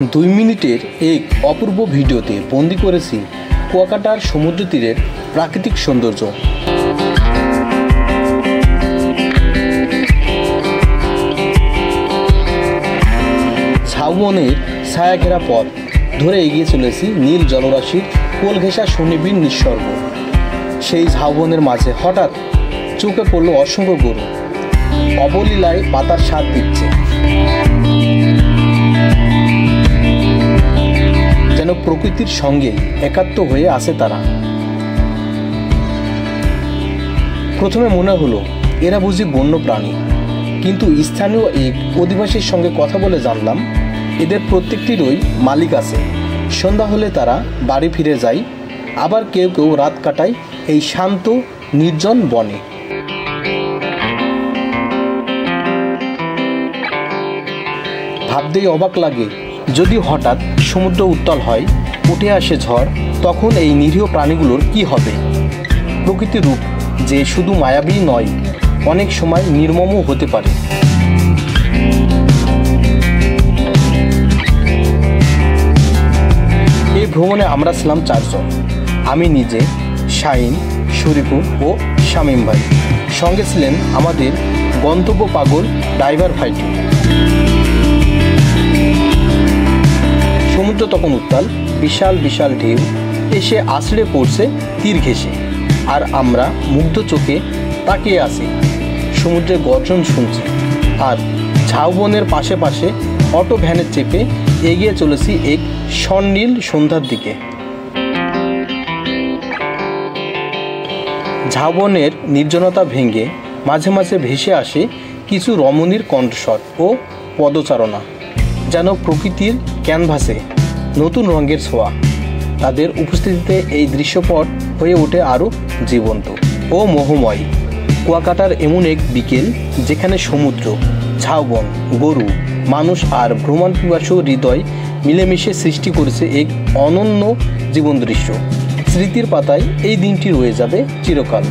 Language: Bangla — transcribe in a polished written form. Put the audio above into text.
2 মিনিটের এক অপূর্ব ভিডিওতে বন্দি করেছি কুয়াকাটার সমুদ্র তীরের প্রাকৃতিক সৌন্দর্য। ঝাউবনের ছায়াঘেরা পথ ধরে এগিয়ে চলেছি নীল জলরাশির কোল ঘেঁষা সুনিবিড় নিঃসর্গ। সেই ঝাউবনের মাঝে হঠাৎ চোখে পড়ল অসংখ্য গরু, অবলীলায় পাতার স্বাদ দিচ্ছে। যেন প্রকৃতির সঙ্গে একাত্ম হয়ে আছে তারা। প্রথমে মনে হলো এরা বুঝি বন্য প্রাণী, কিন্তু স্থানীয় এক অধিবাসীর সঙ্গে কথা বলে জানলাম এদের প্রত্যেকটিরই মালিক আছে। সন্ধ্যা হলে তারা বাড়ি ফিরে যায়, আবার কেউ কেউ রাত কাটায় এই শান্ত নির্জন বনে। ভাবতেই অবাক লাগে, যদি হঠাৎ সমুদ্র উত্তাল হয়, উঠে আসে ঝড়, তখন এই নিরীহ প্রাণীগুলোর কি হবে? প্রকৃতির রূপ যে শুধু মায়াবী নয়, অনেক সময় নির্মমও হতে পারে। এই ভ্রমণে আমরা ছিলাম 4 জন। আমি নিজে, শাহিন, শরীফুল ও শামীম ভাই। সঙ্গে ছিলেন আমাদের গন্তব্য পাগল ড্রাইভার ভাইটি। সমুদ্র তখন উত্তাল, বিশাল বিশাল ঢেউ এসে আছড়ে পড়ছে তীর ঘেঁষে, আর আমরা মুগ্ধ চোখে তাকিয়ে আছি, সমুদ্রের গর্জন শুনছি। আর ঝাউবনের পাশে পাশে অটো ভ্যানে চেপে এগিয়ে চলেছি এক স্বর্ণীল সন্ধ্যার দিকে। ঝাউবনের নির্জনতা ভেঙে মাঝে মাঝে ভেসে আসে কিছু রমণীর কণ্ঠস্বর ও পদচারণা, যেন প্রকৃতির ক্যানভাসে নতুন রঙের ছোঁয়া। তাদের উপস্থিতিতে এই দৃশ্যপট হয়ে ওঠে আরও জীবন্ত ও মোহময়। কুয়াকাটার এমন এক বিকেল, যেখানে সমুদ্র, ঝাউবন, গরু, মানুষ আর ভ্রমণ পিপাসু হৃদয় মিলেমিশে সৃষ্টি করেছে এক অনন্য জীবন দৃশ্য। স্মৃতির পাতায় এই দিনটি রয়ে যাবে চিরকাল।